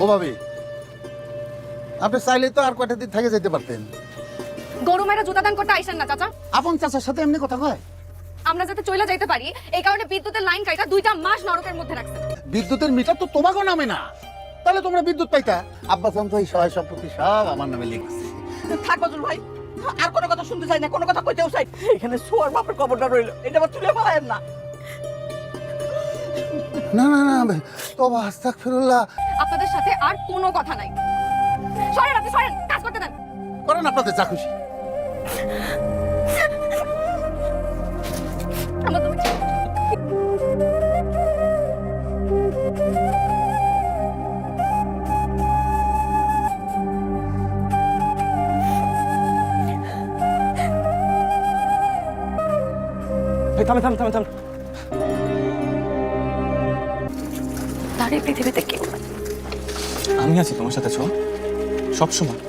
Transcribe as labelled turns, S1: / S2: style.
S1: ও ভাবি, আপনি চাইলে তো আর কয়টা দিন থেকে যেতে পারতেন।
S2: গরু মেরা জুতা দান করতে আইসেন না চাচা।
S1: আপন চাচার সাথে এমনি কথা কয়?
S2: আমরা যাতে চলে যাইতে পারি এই কারণে বিদ্যুতের লাইন কাইটা 2টা মাস নরকের মধ্যে রাখছেন।
S1: বিদ্যুতের মিটার তো তোমাকে নামে না, তাহলে তোমরা বিদ্যুৎ পাইতা। আব্বা তো এই সহায় সম্পত্তি সব আমার নামে লিখেছে।
S3: থাক বজুল ভাই, আর কোনো কথা শুনতে চাই না, কোনো কথা কইতেও চাই। এখানে সোয়ার বাপের কবরটা রইল, এটা আবার তুলে ফেলায়েন না।
S1: না না না, তবা আস্তাগফিরুল্লাহ।
S2: আপনাদের সাথে আর কোনো কথা নাই। সরেন, আপনি সরেন, কাজ করতে দেন।
S1: করেন আপনাদের যা খুশি।
S2: আমার তো
S3: থামে থামে থামে থামে।
S2: তার এই পৃথিবীতে কেউ নাই।
S4: আমি আছি তোমার সাথে ছোঁয়া, সবসময়।